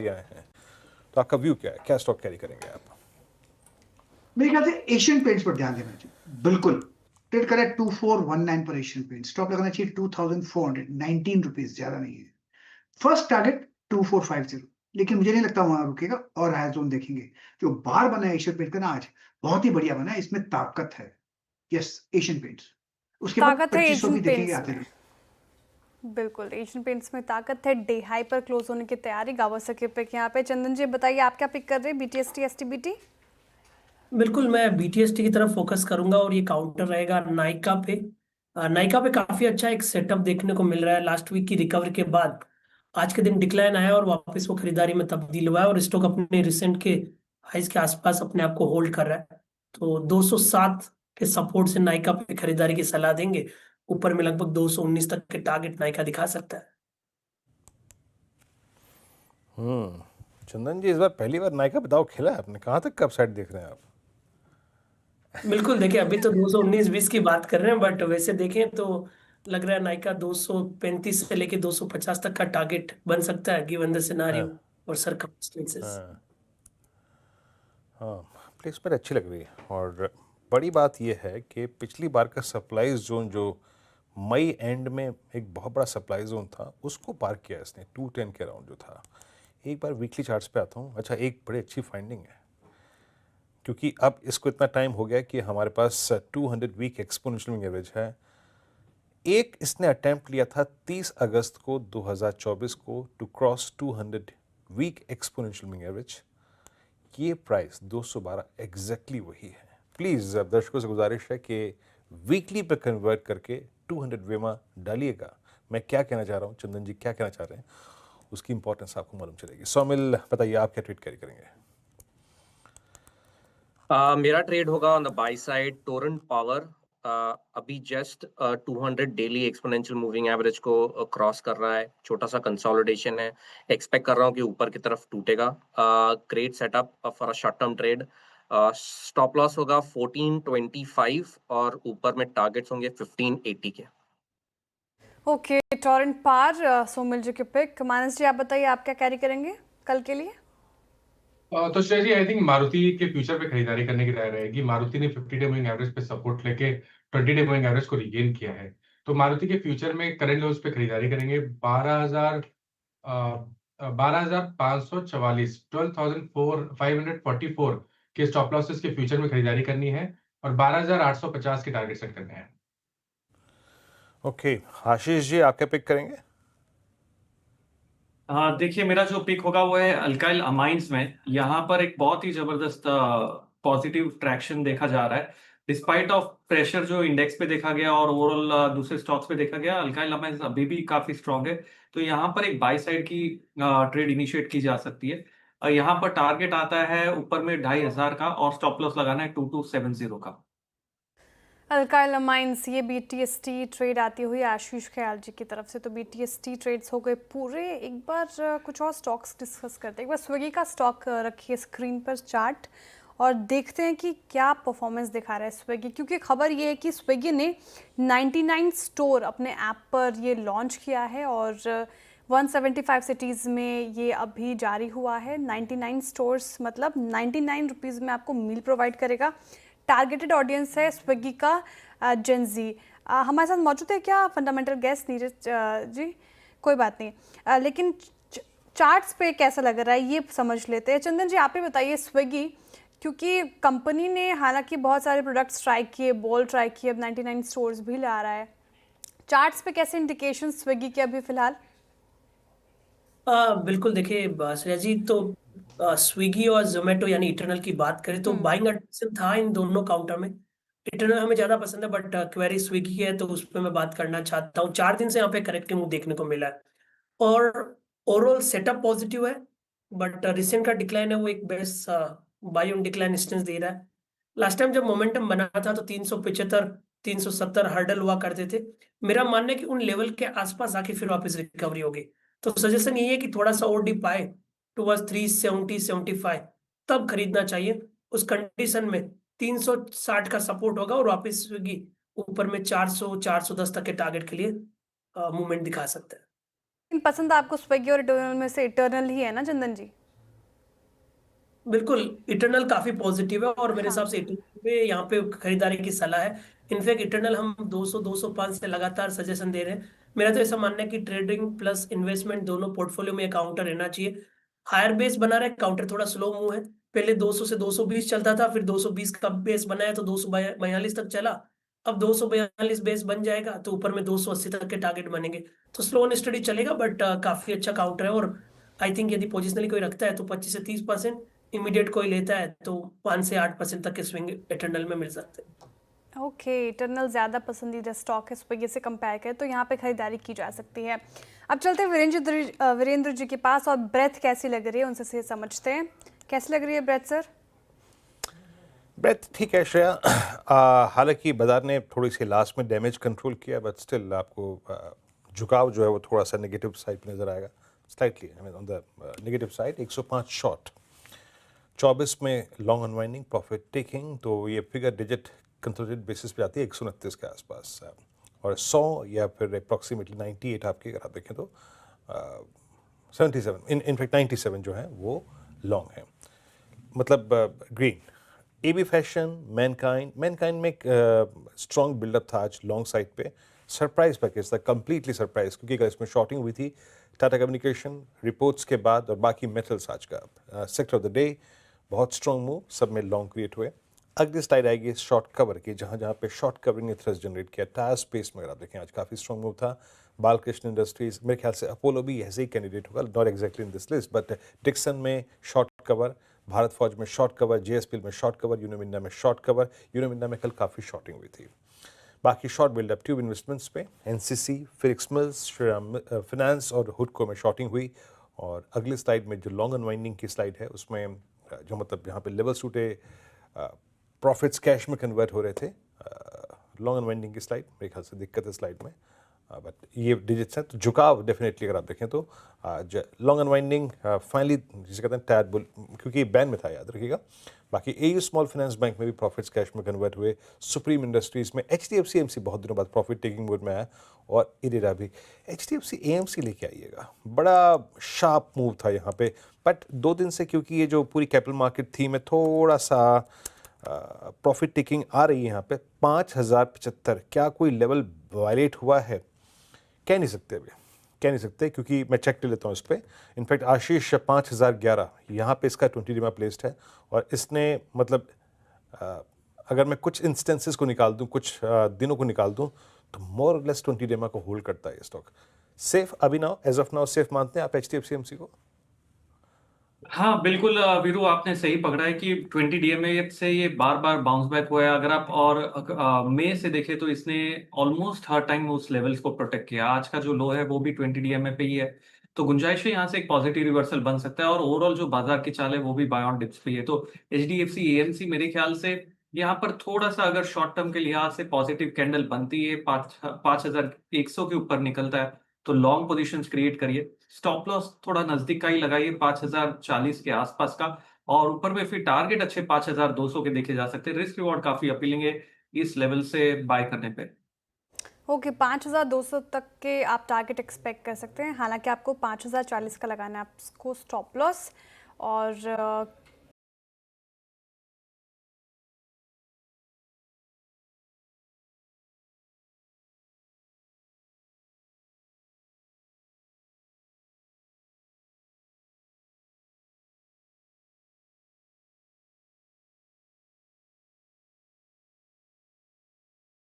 आए हैं, तो आपका व्यू क्या है, क्या स्टॉक कैरी करेंगे आप? मेरे ख्याल से एशियन पेंट्स पर ध्यान देना चाहिए, बिल्कुल। ट्रेड करें 2419 पर एशियन पेंट, स्टॉप लगाना चाहिए 2419 रुपीज, ज्यादा नहीं है। फर्स्ट टारगेट 2450, लेकिन मुझे नहीं लगता वहां रुकेगा और हाई जोन देखेंगे। जो बार बना है एशियन पेंट का ना आज, बहुत ही बढ़िया बना है, इसमें ताकत है। Yes, Asian paints. उसके बाद ताकत है 2500 एशियन भी देखेंगे पेंट्स आते में। हुए। बिल्कुल, एशियन पेंट्स में ताकत है। डे हाई पर क्लोज होने की तैयारी, गावस्कर के पिक यहाँ पे। चंदन जी बताइए, आप क्या पिक कर रहे हैं? BTST, STBT? बिल्कुल, मैं बीटीएसटी की तरफ फोकस करूंगा और ये काउंटर रहेगा नाइका पे। नाइका पे काफी अच्छा एक सेटअप देखने को मिल रहा है। लास्ट वीक की रिकवरी के बाद आज के दिन डिक्लाइन आया और वापस वो खरीदारी में तब्दील हुआ है और स्टॉक अपने रिसेंट के हाइज के आसपास अपने आप को होल्ड कर रहा है। तो 207 के सपोर्ट से नाइका पे खरीदारी की सलाह देंगे। ऊपर में लगभग 219 तक के टारगेट नाइका दिखा सकता है। चंदन जी, इस बार पहली बार नाइका पे दाव खेला है आपने, कहाँ तक का अपसाइड देख रहे हैं आप? बिल्कुल, देखिए अभी तो 219-20 की बात कर रहे हैं, बट वैसे देखें तो लग रहा है नाइका 235 से लेके 250 तक का टारगेट बन सकता है गिवन द सिनेरियो हाँ और सर्कमस्टेंसेस। हाँ हाँ, प्लेसमेंट अच्छी लग रही है। और बड़ी बात यह है कि पिछली बार का सप्लाई जोन जो मई एंड में एक बहुत बड़ा सप्लाई जोन था, उसको पार किया इसने 210 के अराउंड जो था। एक बार वीकली चार्ट्स पे आता हूँ। अच्छा, एक बड़ी अच्छी फाइंडिंग है, क्योंकि अब इसको इतना टाइम हो गया कि हमारे पास 200 वीक एक्सपोनेंशियल मूविंग एवरेज है। एक इसने अटेम्प्ट लिया था 30 अगस्त को 2024 को to cross 200 week exponential moving average. ये प्राइस 212 एग्जैक्टली वही है। प्लीज़ दर्शकों से गुजारिश है कि वीकली पे कन्वर्ट करके 200 वेमा डालिएगा। मैं क्या कहना चाह रहा हूँ, चंदन जी क्या कहना चाह रहे हैं, उसकी इंपॉर्टेंस आपको मालूम चलेगी। सौमिल, बताइए आप क्या ट्रेड कैरी करेंगे? मेरा ट्रेड होगा on the buy side Torrent Power. अभी just 200 daily exponential moving average को क्रॉस कर रहा है। छोटा सा कंसोलिडेशन है, एक्सपेक्ट कर रहा हूँ कि ऊपर की तरफ टूटेगा। Great setup for a short term trade. Stop loss होगा 1425 और ऊपर में टारगेट्स होंगे 1580 के। ओके, टोरेंट पार, सोमिल जी के पिक। मानस जी आप बताइए, आप क्या कैरी करेंगे कल के लिए? तो श्रेया जी, आई थिंक मारुति के फ्यूचर पे खरीदारी करने की राय रहेगी। मारुति ने 50 डे मूविंग एवरेज पे सपोर्ट लेके 20 डे मूविंग एवरेज को रिगेन किया है। तो मारुति के फ्यूचर में करंट लेवल्स पे खरीदारी करेंगे। 12,544, 12,544 के स्टॉप लॉसेस के फ्यूचर में खरीदारी करनी है और 12,850 के टारगेट सेट करने हैं। ओके, आशीष जी आप क्या पिक करेंगे? हाँ देखिए, मेरा जो पिक होगा वो है अल्काइल अमाइंस में। यहाँ पर एक बहुत ही जबरदस्त पॉजिटिव ट्रैक्शन देखा जा रहा है डिस्पाइट ऑफ प्रेशर जो इंडेक्स पे देखा गया और ओवरऑल दूसरे स्टॉक्स पे देखा गया। अल्काइल अमाइंस अभी भी काफी स्ट्रांग है, तो यहाँ पर एक बाय साइड की ट्रेड इनिशिएट की जा सकती है। यहाँ पर टारगेट आता है ऊपर में 2500 का और स्टॉप लॉस लगाना है 2270 का। अल्काइल अमाइंस, ये बीटीएसटी ट्रेड आती हुई आशीष ख्याल जी की तरफ से। तो बीटीएसटी ट्रेड्स हो गए पूरे। एक बार कुछ और स्टॉक्स डिस्कस करते हैं। एक बार स्विगी का स्टॉक रखिए स्क्रीन पर चार्ट और देखते हैं कि क्या परफॉर्मेंस दिखा रहा है स्विगी, क्योंकि खबर ये है कि स्विगी ने 99 स्टोर अपने ऐप पर ये लॉन्च किया है और 175 सिटीज़ में ये अभी जारी हुआ है। 99 स्टोर्स मतलब 99 रुपीज़ में आपको मील प्रोवाइड करेगा। टारगेटेड ऑडियंस है स्विगी का जेनजी। हमारे साथ मौजूद है क्या फंडामेंटल गेस्ट नीरज जी? कोई बात नहीं, लेकिन चार्ट्स पे कैसा लग रहा है ये समझ लेते हैं। चंदन जी आप ही बताइए, स्विगी क्योंकि कंपनी ने हालांकि बहुत सारे प्रोडक्ट्स ट्राई किए, बॉल ट्राई किए, अब 99 स्टोर्स भी ला रहा है। चार्ट्स पे कैसे इंडिकेशन स्विगी के अभी फिलहाल? बिल्कुल, देखिए श्रेया जी, तो स्विगी और जोमेटो यानी इटरनल की बात करें तो बाइंग अटेंशन था इन दोनों काउंटर में। इटरनल हमें ज्यादा पसंद है, बट क्वेरी स्विगी की है तो उस पर मैं बात करना चाहता हूँ। 4 दिन से यहाँ पे करेक्टिव मूव देखने को मिला है और ओवरऑल सेटअप पॉजिटिव है, बट रिसेंट का डिक्लाइन है वो एक best buy on decline instance दे रहा है। लास्ट टाइम जब मोमेंटम बना था तो 375 370 हर्डल हुआ करते थे। मेरा मानना है कि उन लेवल के आसपास आके फिर वापस रिकवरी होगी। तो सजेशन यही है कि थोड़ा सा और डीप आए टुवर्ड्स 370-75 तब खरीदना चाहिए। उस कंडीशन में 360 का सपोर्ट होगा और वापस स्विगी ऊपर में 400-410 तक के टारगेट के लिए मूवमेंट दिखा सकता है। पसंद आपको स्विगी और इटर्नल में से इटर्नल ही है ना चंदन जी? बिल्कुल इटर्नल काफी पॉजिटिव है और मेरे हाँ। हिसाब से इटर्नल पे यहाँ पे खरीदारी की सलाह है। इनफैक्ट इटर्नल हम 200 205 से लगातार सजेशन दे रहे हैं। मेरा तो ऐसा मानना है कि ट्रेडिंग प्लस इन्वेस्टमेंट दोनों पोर्टफोलियो में काउंटर रहना चाहिए। हायर बेस बना रहा है, काउंटर थोड़ा स्लो मूव है। पहले 200 से 220 चलता था, फिर 220 का बेस बनाया तो 242 तक चला। अब 242 बेस बन जाएगा तो ऊपर में 280 तक के टारगेट बनेंगे। तो स्लो एंड स्टडी चलेगा, बट काफी अच्छा काउंटर है। और आई थिंक यदि पोजिशनली कोई रखता है तो 25 से 30%, इमीडिएट कोई लेता है तो 5 से 8% तक के स्विंग इटर्नल में मिल सकते हैं। ओके, इटर्नल ज़्यादा पसंदीदा स्टॉक है, इस वजह से कंपेयर करें तो यहाँ पे खरीदारी की जा सकती है। अब चलते हैं वीरेंद्र जी के पास और ब्रेथ कैसी लग रही है उनसे से समझते हैं। कैसी लग रही है ब्रेथ सर? ब्रेथ ठीक है श्रेया। हालांकि बाजार ने थोड़ी सी लास्ट में डैमेज कंट्रोल किया, बट स्टिल आपको झुकाव जो है वो थोड़ा सा नेगेटिव साइड पे नज़र आएगा, slightly I mean on the negative side. 105 short, 24 में लॉन्ग अनवाइंडिंग, प्रॉफिट टेकिंग, तो ये फिगर डिजिट कंसोलिडेटेड बेसिस पे आती है 129 के आसपास, और 100 या फिर अप्रॉक्सीमेटली 98 आपकी अगर आप देखें तो 77 इनफैक्ट 97 जो है वो लॉन्ग है, मतलब ग्रीन। एबी फैशन, मैनकाइंड में स्ट्रॉन्ग बिल्डअप था आज लॉन्ग साइड पे। सरप्राइज पैकेज था, कंप्लीटली सरप्राइज, क्योंकि अगर इसमें शॉर्टिंग हुई थी टाटा कम्युनिकेशन रिपोर्ट्स के बाद, और बाकी मेटल्स आज का सेक्टर ऑफ द डे बहुत स्ट्रॉन्ग मूव, सब में लॉन्ग क्रिएट हुए। अगली स्लाइड आएगी शॉर्ट कवर की, जहाँ जहाँ पे शॉर्ट कवरिंग ने थ्रस्ट जनरेट किया। टायर स्पेस में अगर आप देखें आज काफ़ी स्ट्रॉन्ग मूव था। बालकृष्ण इंडस्ट्रीज, मेरे ख्याल से अपोलो भी ऐसे ही कैंडिडेट होगा, not exactly in this list, but Dixon में शॉर्ट कवर, भारत फौज में शॉर्ट कवर, जेएसपीएल में शॉर्ट कवर, यूनोमिंडा में शॉर्ट कवर। यूनोमिंडा में कल काफ़ी शॉर्टिंग हुई थी। बाकी शॉर्ट बिल्डअप ट्यूब इन्वेस्टमेंट्स पे NCC, Phoenix mills, Shriram finance और हुडको में शॉर्टिंग हुई। और अगली स्लाइड में जो लॉन्ग अनवाइंडिंग की स्लाइड है उसमें जो मतलब यहाँ पे लेवल्स टूटे, प्रॉफिट्स कैश में कन्वर्ट हो रहे थे। लॉन्ग अनवाइंडिंग की स्लाइड मेरे ख्याल से दिक्कत है स्लाइड में, बट ये डिजिट्स हैं तो झुकाव डेफिनेटली अगर आप देखें तो लॉन्ग अनवाइंडिंग फाइनली जिसे कहते हैं टायर बुल, क्योंकि बैन में था, याद रखिएगा। बाकी एयू स्मॉल फाइनेंस बैंक में भी प्रॉफिट्स कैश में कन्वर्ट हुए। सुप्रीम इंडस्ट्रीज में एचडीएफसी एएमसी बहुत दिनों बाद प्रॉफिट टेकिंग मोड में आया, और इरेरा भी। एचडीएफसी एएमसी लेके आइएगा, बड़ा शार्प मूव था यहाँ पे, बट 2 दिन से क्योंकि ये जो पूरी कैपिटल मार्केट थी में थोड़ा सा प्रॉफिट टेकिंग आ रही है यहाँ पे। 5075 क्या कोई लेवल वायलेट हुआ है? कह नहीं सकते अभी, कह नहीं सकते, क्योंकि मैं चेक कर लेता हूँ इस पर। इनफैक्ट आशीष 5011 यहाँ पे इसका 20 डीमा प्लेस्ड है, और इसने मतलब अगर मैं कुछ इंस्टेंसेस को निकाल दूँ, कुछ दिनों को निकाल दूँ, तो मोर और लेस 20 डीमा को होल्ड करता है ये स्टॉक। सेफ अभी now, as of now safe मानते हैं आप एचडीएफसी एएमसी को? हाँ बिल्कुल वीरू, आपने सही पकड़ा है कि 20 डीएमए से ये बार बार बाउंस बैक हुआ है। अगर आप और मई से देखें तो इसने ऑलमोस्ट हर टाइम उस लेवल्स को प्रोटेक्ट किया। आज का जो लो है वो भी 20 डीएमए पे ही है, तो गुंजाइश है यहाँ से एक पॉजिटिव रिवर्सल बन सकता है। और ओवरऑल जो बाजार की चाल है वो भी बाय ऑन डिप्स पे ही है। तो एचडीएफसी एएमसी मेरे ख्याल से यहाँ पर थोड़ा सा अगर शॉर्ट टर्म के लिहाज से पॉजिटिव कैंडल बनती है, 5100 के ऊपर निकलता है तो लॉन्ग पोजीशंस क्रिएट करिए। स्टॉप लॉस थोड़ा नजदीक का ही लगाइए, 5040 के आसपास का, और ऊपर में फिर टारगेट अच्छे 5200 के देखे जा सकते हैं। रिस्क रिवॉर्ड काफी अपीलिंग है इस लेवल से बाय करने पे। ओके, 5200 तक के आप टारगेट एक्सपेक्ट कर सकते हैं, हालांकि आपको 5040 का लगाना है आपको स्टॉप लॉस। और